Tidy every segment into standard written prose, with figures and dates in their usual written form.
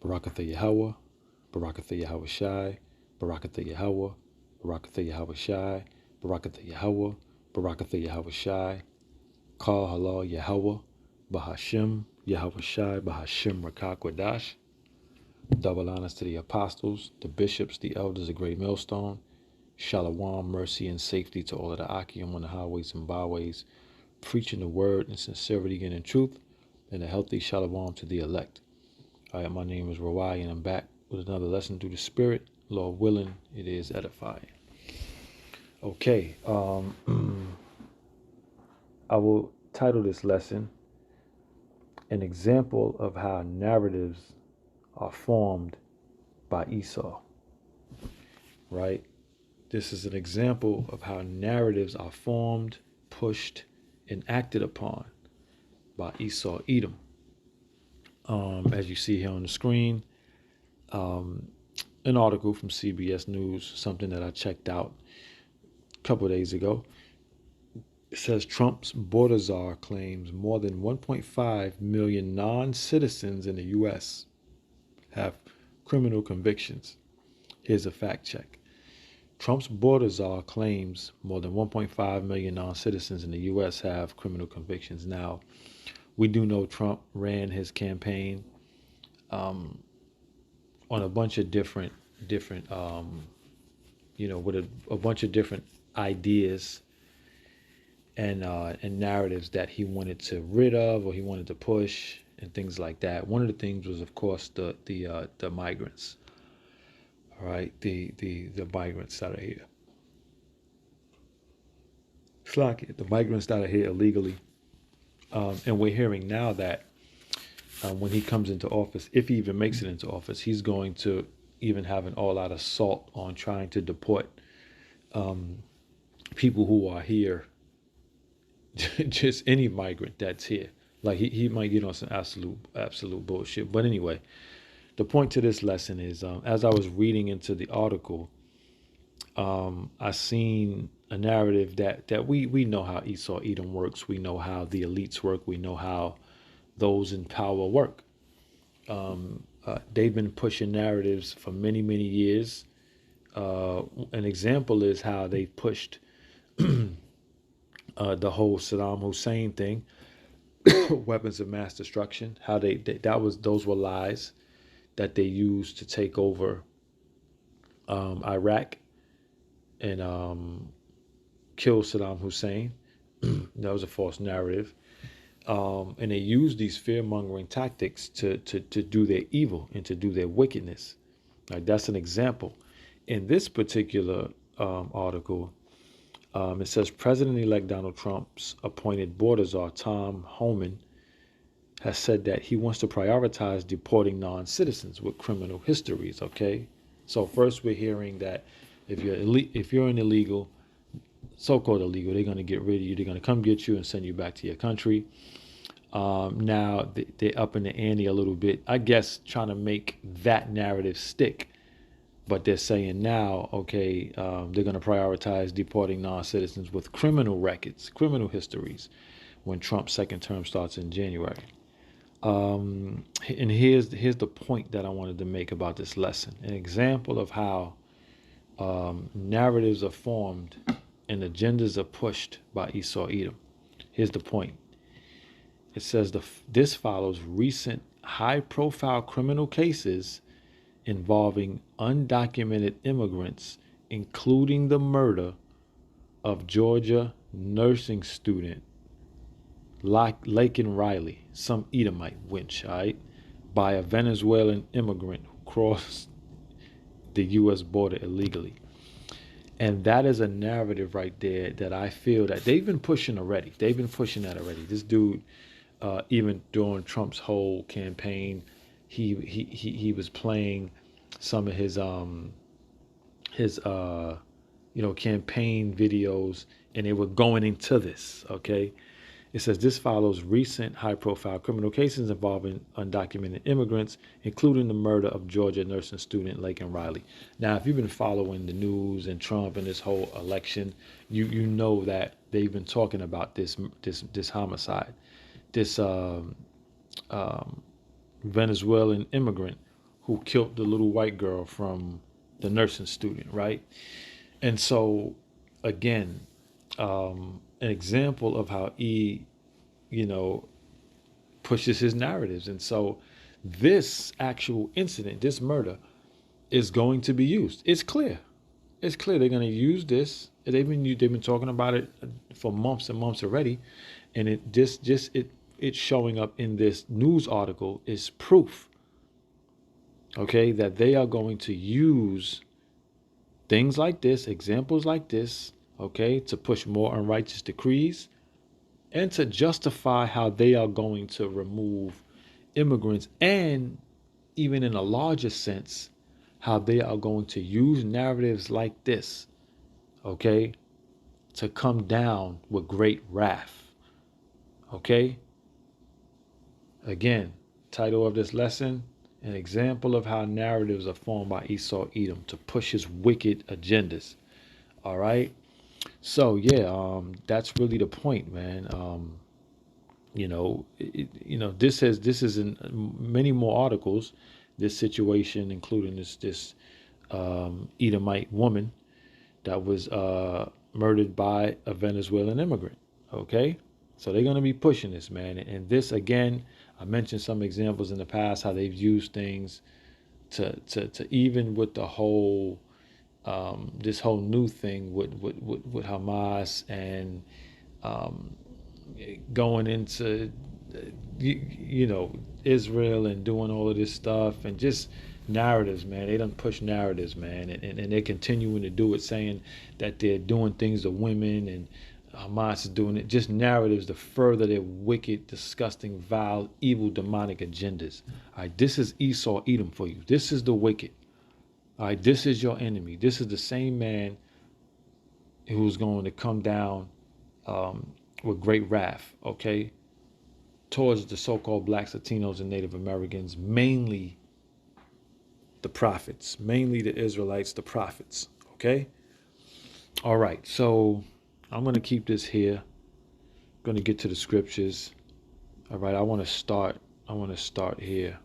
Barakatha Yahweh, Barakatha Yahweh Shai, Barakatha Yahweh, Barakatha Yahweh Shai, Barakatha Yahweh, Barakatha Yahweh Shai, Kal Halal Yahweh, Bahashim, Yahweh Shai, Bahashim Rakak Wadash. Double honors to the apostles, the bishops, the elders, the great millstone. Shalom, mercy, and safety to all of the Akim on the highways and byways, preaching the word in sincerity and in truth, and a healthy shalom to the elect. All right, my name is Rawai, and I'm back with another lesson through the Spirit. Lord willing, it is edifying. Okay, I will title this lesson, An Example of How Narratives Are Formed by Esau. Right? This is an example of how narratives are formed, pushed, and acted upon by Esau Edom. As you see here on the screen, an article from CBS News, something that I checked out a couple of days ago. It says Trump's border czar claims more than 1.5 million non-citizens in the U.S. have criminal convictions. Here's a fact check. Trump's border czar claims more than 1.5 million non-citizens in the U.S. have criminal convictions. Now, we do know Trump ran his campaign on a bunch of different, with a bunch of different ideas and narratives that he wanted to rid of or he wanted to push and things like that. One of the things was, of course, the migrants. All right, the migrants that are here. It's like the migrants that are here illegally. And we're hearing now that when he comes into office, if he even makes it into office, he's going to even have an all-out assault on trying to deport people who are here, just any migrant that's here. Like he might get on some absolute bullshit. But anyway, the point to this lesson is, as I was reading into the article, I seen a narrative that we know how Esau Edom works. We know how the elites work. We know how those in power work. They've been pushing narratives for many, many years. An example is how they pushed the whole Saddam Hussein thing, weapons of mass destruction. How those were lies that they used to take over Iraq and kill Saddam Hussein. That was a false narrative. And they used these fear-mongering tactics to do their evil and to do their wickedness. Like, that's an example. In this particular article, it says President-elect Donald Trump's appointed border czar, Tom Homan, has said that he wants to prioritize deporting non-citizens with criminal histories. Okay, so first we're hearing that if you're an illegal, so-called illegal, they're going to get rid of you. They're going to come get you and send you back to your country. Now they're upping the ante a little bit, I guess, trying to make that narrative stick. But they're saying now, okay, they're going to prioritize deporting non-citizens with criminal records, criminal histories, when Trump's second term starts in January. And here's the point that I wanted to make about this lesson. An example of how narratives are formed and agendas are pushed by Esau Edom. Here's the point. It says this follows recent high-profile criminal cases involving undocumented immigrants, including the murder of Georgia nursing student Laken Riley, some Edomite wench, all right, by a Venezuelan immigrant who crossed the U.S. border illegally. And that is a narrative right there that I feel that they've been pushing already. They've been pushing that already. This dude, even during Trump's whole campaign, he was playing some of his campaign videos, and they were going into this. Okay, it says this follows recent high-profile criminal cases involving undocumented immigrants, including the murder of Georgia nursing student Laken Riley. Now, if you've been following the news and Trump and this whole election, you know that they've been talking about this homicide, this Venezuelan immigrant who killed the little white girl from the nursing student, right? And so, again, an example of how you know, pushes his narratives. And so, this actual incident, this murder, is going to be used. It's clear. It's clear they're going to use this. They've been talking about it for months and months already, and it's showing up in this news article is proof. Okay, that they are going to use things like this, examples like this, okay, to push more unrighteous decrees and to justify how they are going to remove immigrants, and even in a larger sense, how they are going to use narratives like this, okay, to come down with great wrath. Okay? Again, title of this lesson, an example of how narratives are formed by Esau Edom to push his wicked agendas. All right? So, yeah, that's really the point, man. This is in many more articles, this situation, including this Edomite woman that was murdered by a Venezuelan immigrant. Okay, so they're going to be pushing this, man. And this, again, I mentioned some examples in the past how they've used things to even with the whole this whole new thing with Hamas and going into Israel and doing all of this stuff and just narratives, man. They done push narratives, man, and they're continuing to do it, saying that they're doing things to women and Hamas is doing it. Just narratives to further their wicked, disgusting, vile, evil, demonic agendas. All right, this is Esau Edom for you. This is the wicked. All right, this is your enemy. This is the same man who's going to come down with great wrath, okay, towards the so-called blacks, Latinos, and Native Americans, mainly the prophets, mainly the Israelites, the prophets, okay? All right, so I'm going to keep this here. I'm going to get to the scriptures. All right, I want to start here.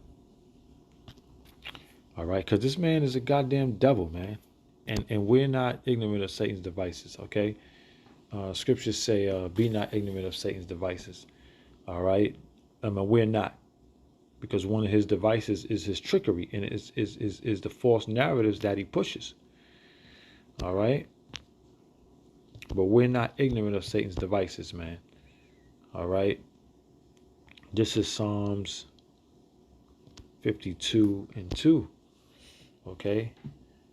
All right, because this man is a goddamn devil, man. And we're not ignorant of Satan's devices, okay? Scriptures say, be not ignorant of Satan's devices. All right? We're not. Because one of his devices is his trickery and is the false narratives that he pushes. All right? But we're not ignorant of Satan's devices, man. All right? This is Psalms 52:2. Okay?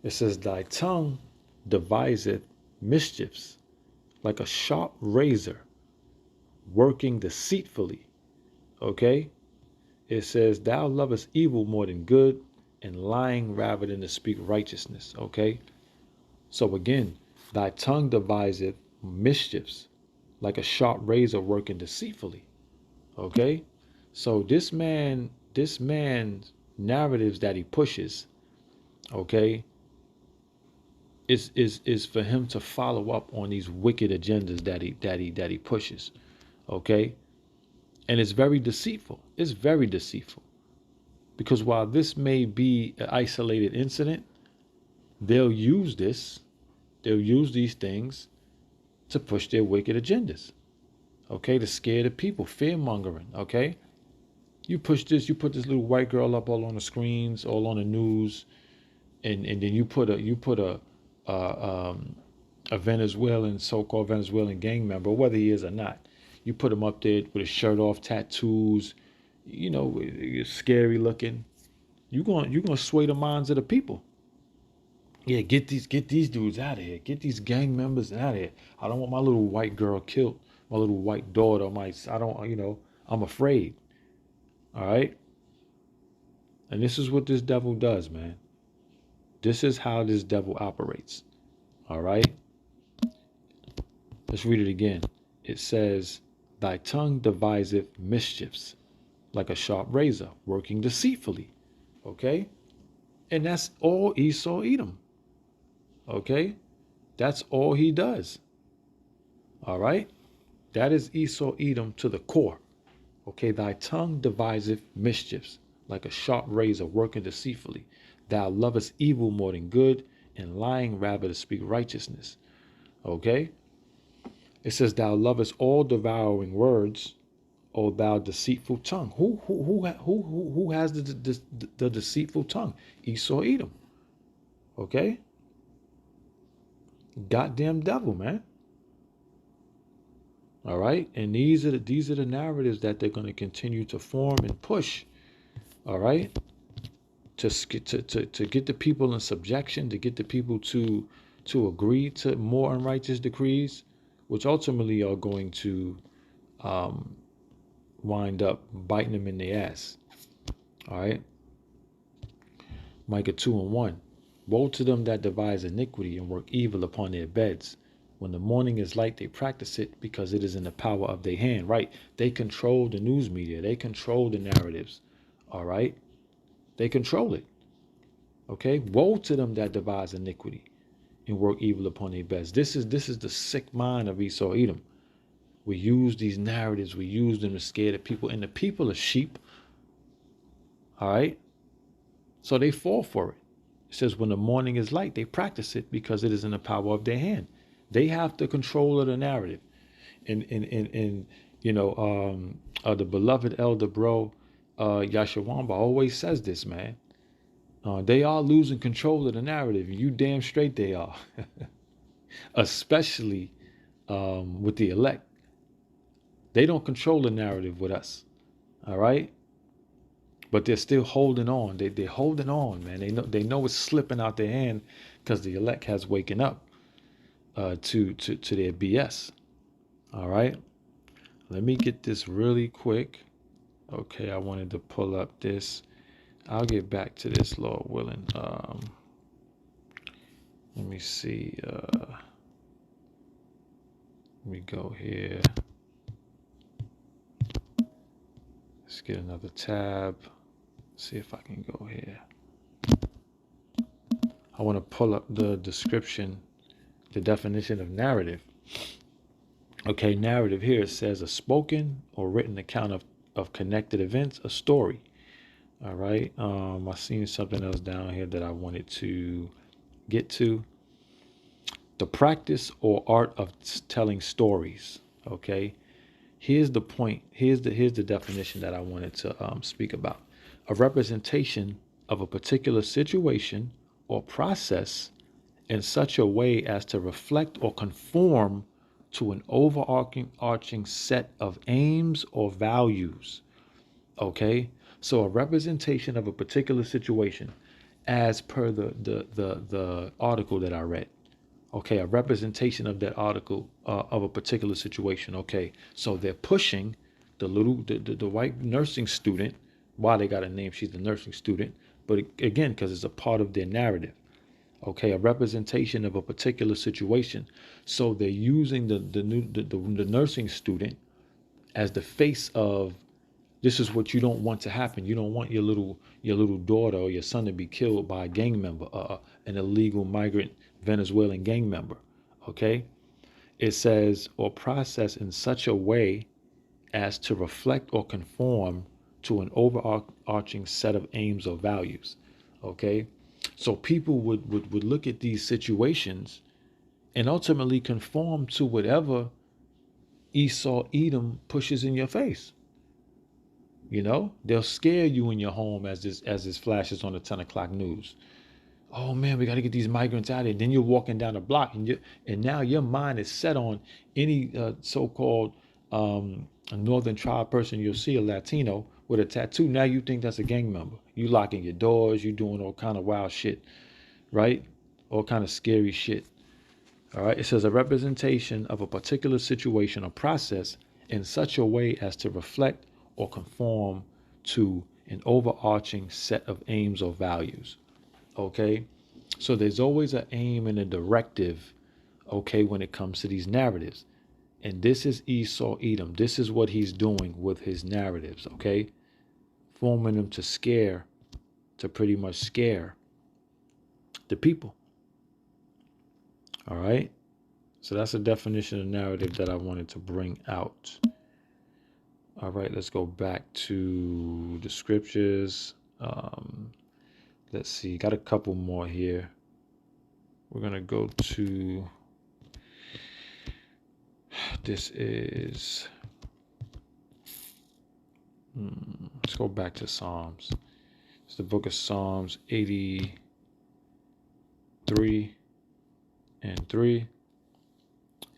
It says, thy tongue deviseth mischiefs like a sharp razor, working deceitfully. Okay? It says, thou lovest evil more than good, and lying rather than to speak righteousness. Okay? So again, thy tongue deviseth mischiefs like a sharp razor working deceitfully. Okay? So this man's narratives that he pushes, okay, is for him to follow up on these wicked agendas that he pushes. Okay? And it's very deceitful. It's very deceitful. Because while this may be an isolated incident, they'll use these things to push their wicked agendas. Okay, to scare the people, fear mongering. Okay, you push this, you put this little white girl up all on the screens, all on the news, and then you put a Venezuelan, so-called Venezuelan gang member, whether he is or not. You put him up there with his shirt off, tattoos, scary looking. You're gonna sway the minds of the people. Yeah, get these dudes out of here. Get these gang members out of here. I don't want my little white girl killed. My little white daughter. I'm afraid. All right. And this is what this devil does, man. This is how this devil operates. All right. Let's read it again. It says, thy tongue deviseth mischiefs like a sharp razor, working deceitfully. Okay? And that's all Esau Edom. Okay? That's all he does. All right? That is Esau Edom to the core. Okay? Thy tongue deviseth mischiefs like a sharp razor working deceitfully. Thou lovest evil more than good, and lying rather to speak righteousness. Okay? It says, thou lovest all devouring words, O thou deceitful tongue. Who has the deceitful tongue? Esau Edom. Okay? Goddamn devil, man. All right? And these are the narratives that they're going to continue to form and push. All right? To get the people in subjection, to get the people to agree to more unrighteous decrees, which ultimately are going to wind up biting them in the ass. All right. Micah 2:1. Woe to them that devise iniquity and work evil upon their beds. When the morning is light, they practice it because it is in the power of their hand. Right. They control the news media. They control the narratives. All right. They control it. Okay. Woe to them that devise iniquity and work evil upon their beds. This is the sick mind of Esau Edom. We use these narratives. We use them to scare the people. And the people are sheep. All right. So they fall for it. It says when the morning is light, they practice it because it is in the power of their hand. They have the control of the narrative. And you know, the beloved elder bro, Yashawamba always says this, man. They are losing control of the narrative. You damn straight they are. Especially with the elect. They don't control the narrative with us. All right? But they're still holding on. They're holding on, man. They know it's slipping out their hand because the elect has waken up to their BS. All right. Let me get this really quick. Okay, I wanted to pull up this. I'll get back to this, Lord willing. Let me see. Let me go here. Let's get another tab. See if I can go here. I want to pull up the description, the definition of narrative. Okay, narrative here, it says a spoken or written account of connected events, a story. All right. I seen something else down here that I wanted to get to. The practice or art of telling stories. Okay. Here's the point. Here's the definition that I wanted to speak about. A representation of a particular situation or process in such a way as to reflect or conform to an overarching set of aims or values. Okay, so a representation of a particular situation, as per the article that I read. Okay, a representation of that article of a particular situation. Okay, so they're pushing the white nursing student. Why they got a name? She's the nursing student, but again, because it's a part of their narrative. Okay, a representation of a particular situation. So they're using the nursing student as the face of this is what you don't want to happen. You don't want your little daughter or your son to be killed by a gang member, an illegal migrant Venezuelan gang member. Okay, it says or process in such a way as to reflect or conform to an overarching set of aims or values. Okay, so people would look at these situations and ultimately conform to whatever Esau Edom pushes in your face. You know, they'll scare you in your home as this flashes on the 10 o'clock news. Oh man, we got to get these migrants out of here. Then you're walking down the block and now your mind is set on any so-called a northern tribe person you'll see, a Latino with a tattoo. Now you think that's a gang member. You locking your doors, you doing all kind of wild shit, right? All kind of scary shit. All right. It says a representation of a particular situation or process in such a way as to reflect or conform to an overarching set of aims or values. Okay. So there's always an aim and a directive, okay, when it comes to these narratives. And this is Esau Edom. This is what he's doing with his narratives, okay? Forming them to pretty much scare the people. All right? So that's a definition of narrative that I wanted to bring out. All right, let's go back to the scriptures. Let's see, got a couple more here. We're gonna go to, this is, let's go back to Psalms. It's the book of Psalms 83 and 3.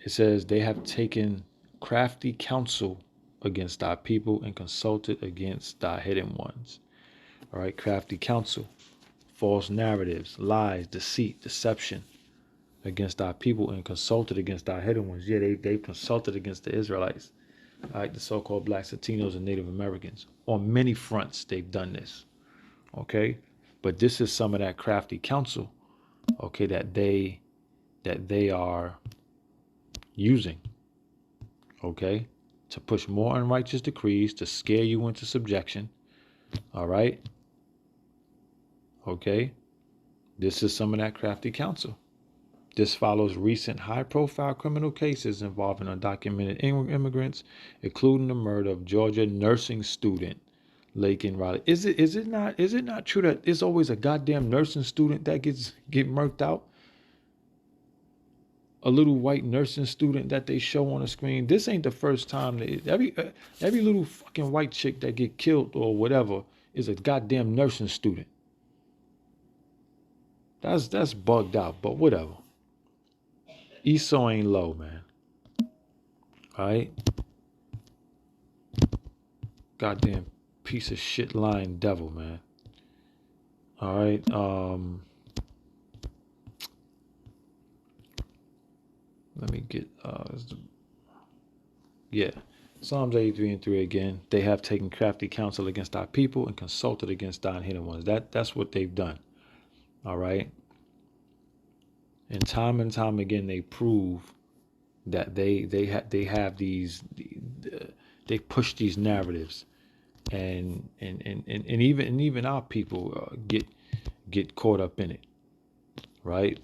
It says, they have taken crafty counsel against thy people and consulted against thy hidden ones. All right, crafty counsel, false narratives, lies, deceit, deception against thy people and consulted against thy hidden ones. Yeah, they consulted against the Israelites, all right, the so-called blacks, Latinos, and Native Americans. On many fronts, they've done this, okay? But this is some of that crafty counsel, okay, that they are using, okay, to push more unrighteous decrees, to scare you into subjection, all right? Okay, this is some of that crafty counsel. This follows recent high-profile criminal cases involving undocumented immigrants, including the murder of Georgia nursing student Laken Riley. Is it not true that there's always a goddamn nursing student that get murked out? A little white nursing student that they show on the screen. This ain't the first time that every little fucking white chick that get killed or whatever is a goddamn nursing student. That's bugged out, but whatever. Esau ain't low, man. All right? Goddamn piece of shit lying devil, man. All right? Let me get Psalms 83 and 3 again. They have taken crafty counsel against our people and consulted against thine hidden ones. That's what they've done. All right? And time again, they prove that they have these, they push these narratives, and even our people get caught up in it, right?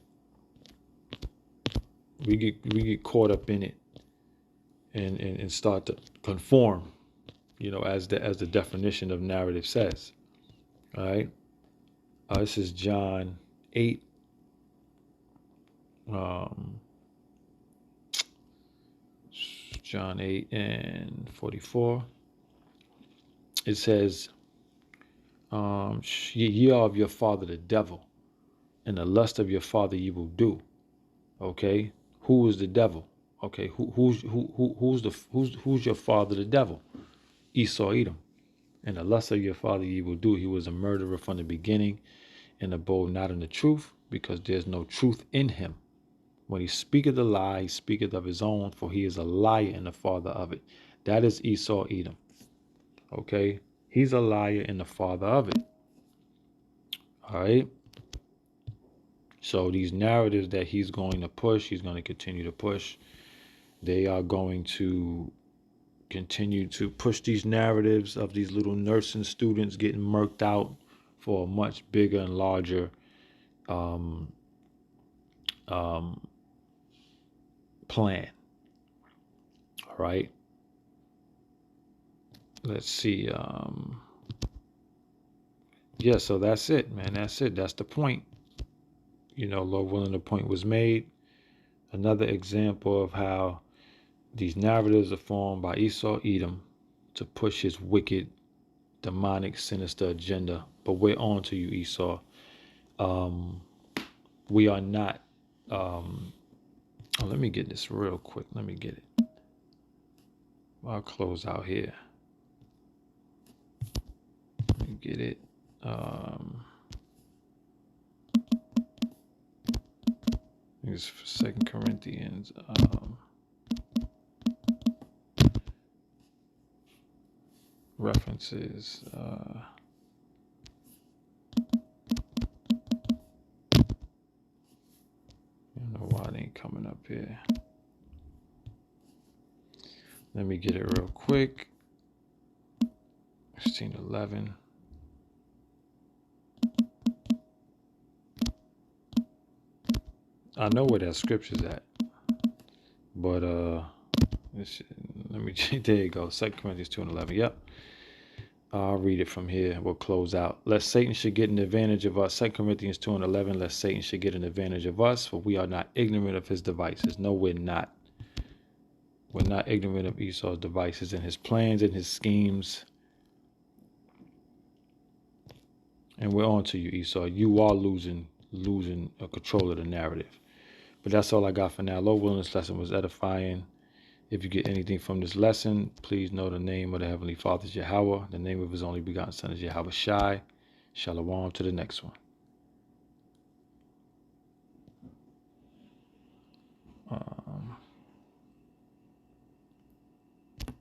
We get caught up in it, and start to conform, as the definition of narrative says. All right. This is John 8. John 8 and 44. It says, ye are of your father the devil, and the lust of your father ye will do. Okay, who is the devil? Okay, who's your father the devil? Esau Edom. And the lust of your father ye will do. He was a murderer from the beginning, and abode not in the truth, because there's no truth in him. When he speaketh a lie, he speaketh of his own, for he is a liar and the father of it. That is Esau Edom. Okay, he's a liar and the father of it. All right. So these narratives that he's going to push, he's going to continue to push. They are going to continue to push these narratives of these little nursing students getting murked out for a much bigger and larger plan. All right. Let's see. Yeah, so that's it, man. That's it. That's the point. Lord willing, the point was made. Another example of how these narratives are formed by Esau Edom to push his wicked, demonic, sinister agenda. But we're on to you, Esau. We are not. Let me get this real quick. Let me get it. I'll close out here. Let me get it. It's 2 Corinthians. References. I don't know why it ain't coming up here. Let me get it real quick. 16:11. I know where that scripture's at, but let me. There you go. 2 Corinthians 2:11. Yep. I'll read it from here. We'll close out. lest Satan should get an advantage of us. 2 Corinthians 2:11, lest Satan should get an advantage of us, for we are not ignorant of his devices. No, we're not. We're not ignorant of Esau's devices and his plans and his schemes. And we're on to you, Esau. You are losing control of the narrative. But that's all I got for now. Lord willing, this lesson was edifying. If you get anything from this lesson, please know the name of the Heavenly Father is Yahweh. The name of his only begotten Son is Yahweh Shai. Shalom to the next one.